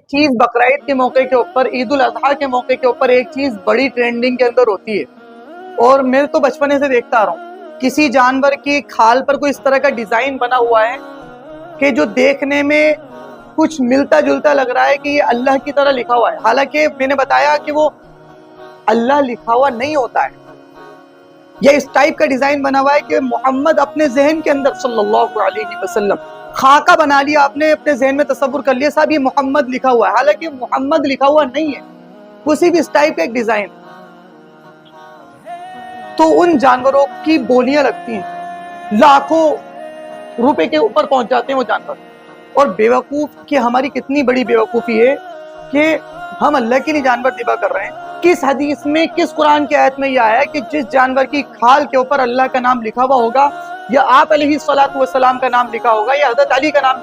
چیز بقرعید کے موقع کے اوپر، عید الاضحیٰ کے موقع کے اوپر ایک چیز بڑی ٹرینڈنگ کے اندر ہوتی ہے، اور میں تو بچپنے سے دیکھتا آ رہا ہوں، کسی جانور کی کھال پر کوئی اس طرح کا ڈیزائن بنا ہوا ہے کہ جو دیکھنے میں کچھ ملتا جلتا لگ رہا ہے کہ یہ اللہ کی طرح لکھا ہوا ہے، حالانکہ میں نے بتایا کہ وہ اللہ لکھا ہوا نہیں ہوتا ہے۔ یہ اس ٹائپ کا ڈیزائن بنا ہوا ہے کہ محمد اپنے ذہن کے اندر صلی اللہ علیہ وسلم خاکہ بنا لیا، آپ نے اپنے ذہن میں تصور کر لیا صاحب یہ محمد لکھا ہوا ہے، حالانکہ محمد لکھا ہوا نہیں ہے، اسی بھی اس ٹائپ کا ایک ڈیزائن۔ تو ان جانوروں کی بولیاں لگتی ہیں، لاکھوں روپے کے اوپر پہنچ جاتے ہیں وہ جانور، اور بیوقوف کہ ہماری کتنی بڑی بیوقوفی ہے کہ ہم اللہ کے لیے جانور ذبح کر رہے ہیں۔ کس حدیث میں، کس قرآن کی آیت میں یہ آیا ہے کہ جس جانور کی کھال کے اوپر اللہ کا نام لکھا ہوا ہوگا، یا آپ علیہ الصلوۃ والسلام کا نام لکھا ہوگا، یا حضرت علی کا نام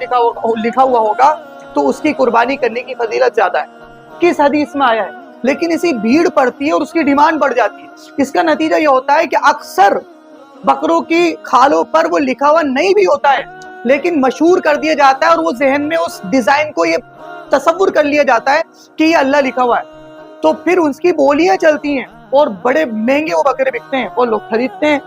لکھا ہوا ہوگا، تو اس کی قربانی کرنے کی فضیلت زیادہ ہے؟ کس حدیث میں آیا ہے؟ لیکن اسی بھیڑ پڑتی ہے اور اس کی ڈیمانڈ بڑھ جاتی ہے۔ اس کا نتیجہ یہ ہوتا ہے کہ اکثر بکروں کی کھالوں پر وہ لکھا ہوا نہیں بھی ہوتا ہے، لیکن مشہور کر دیا جاتا ہے، اور وہ ذہن میں اس ڈیزائن کو یہ تصور کر لیا جاتا ہے کہ یہ اللہ لکھا ہوا ہے، تو پھر اس کی بولیاں چلتی ہیں اور بڑے مہنگے وہ بکرے بکتے ہیں اور لوگ خریدتے ہیں۔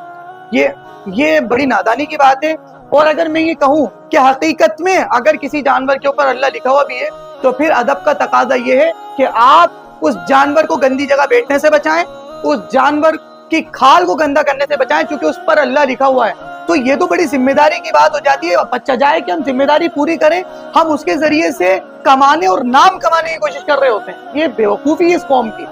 یہ بڑی نادانی کی بات ہے۔ اور اگر میں یہ کہوں کہ حقیقت میں اگر کسی جانور کے اوپر اللہ لکھا ہوا بھی ہے، تو پھر ادب کا تقاضا یہ ہے کہ آپ اس جانور کو گندی جگہ بیٹھنے سے بچائیں، اس جانور کی کھال کو گندا کرنے سے بچائیں، چونکہ اس پر اللہ لکھا ہوا ہے۔ تو یہ تو بڑی ذمہ داری کی بات ہو جاتی ہے، بچہ جائے کہ ہم ذمہ داری پوری کریں، ہم اس کے ذریعے سے کمانے اور نام کمانے کی کوشش کر رہے ہوتے ہیں۔ یہ بیوقوفی ہے اس قوم کی۔